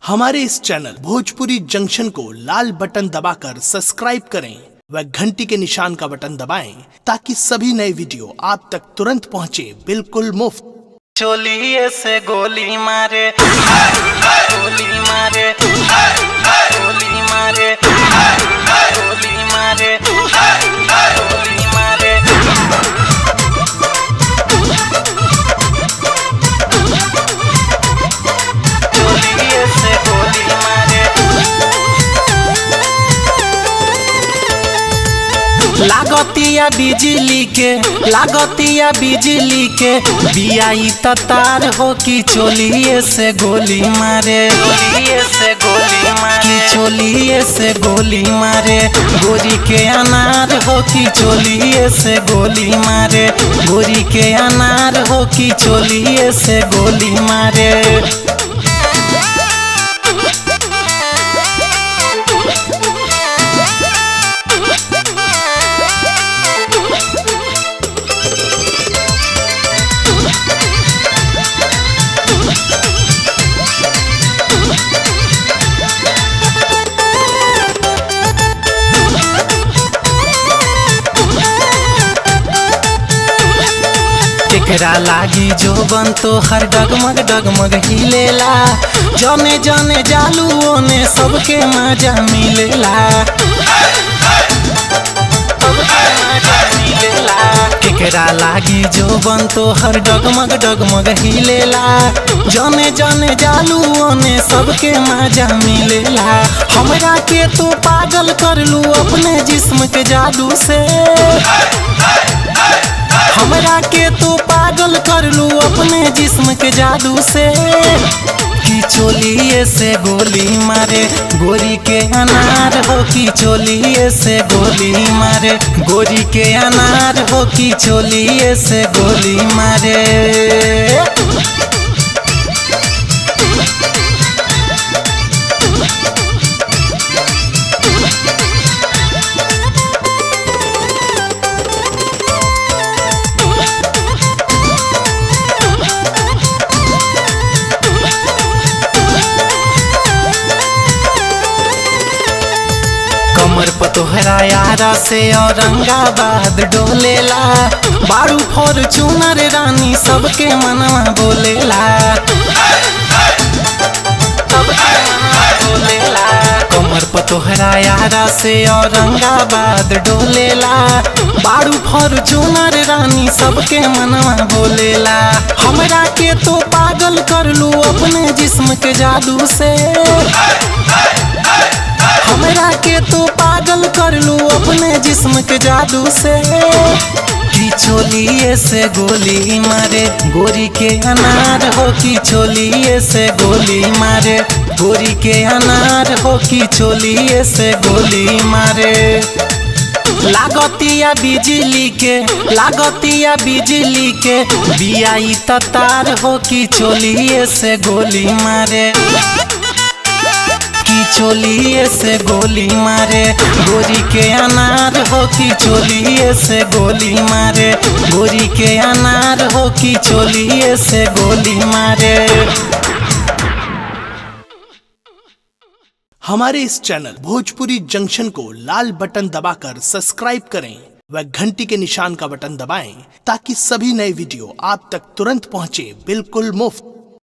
हमारे इस channel Bhojpuri junction को लाल button दबाकर सब्सक्राइब करें व घंटी के निशान का बटन दबाएं ताकि सभी नए वीडियो आप तक तुरंत पहुंचे बिल्कुल मुफ्त। चोलिए से गोली मारे गोली मारे गोली मारे गोली मारे गोली मारे चोलिए से गोली मारे। लागतिया बिजली के बियाई तार हो कि चोलिए से गोली मारे चोलिए से गोली मारे चोलिए से गोली मारे। गोरी के अनार हो कि चोलिए से गोली मारे गोरी के अनार हो कि चोलिए से गोली मारे। केकरा लागी जो बन तो हर डगमग डगमग हिलेला जने जने जालू ओने सबके मजा मिलेला केकरा लागी जो बन तो हर डगमग डगमग हिलेला जने जने जालू ओने सबके मजा मिलेला। हमरा के तो पागल कर लू अपने जिस्म के जादू से हमरा के तो पागल कर लू अपने जिस्म के जादू से कि चोलिए से गोली मारे गोरी के अनार हो कि चोलिए से गोली मारे गोरी के अनार हो कि चोलिए से गोली मारे। कमर पतोहरा यारा से औरंगाबाद डोलेला बारू फॉर्चूनर रानी सबके मनवा बोलेला कमर पतोहरा यारा से औरंगाबाद डोलेला बारू फॉर्चूनर रानी सबके मनवा बोलेला। हमरा के तो पागल कर लू अपने जिस्म के जादू से हमरा के तो पागल कर लू अपने जिस्म के जादू से कि चोलिए से गोली मारे गोरी के अनार हो कि चोलिए से गोली मारे गोरी के अनार हो कि चोलिए से गोली मारे। लागतिया बिजली के बियाई तार हो कि चोलिए से गोली मारे कि चोलिए से गोली मारे गोरी के अनार हो कि चोलिए से गोली मारे गोरी के अनार हो कि चोलिए से गोली मारे। हमारे इस चैनल भोजपुरी जंक्शन को लाल बटन दबाकर सब्सक्राइब करें व घंटी के निशान का बटन दबाएं ताकि सभी नए वीडियो आप तक तुरंत पहुंचे बिल्कुल मुफ्त।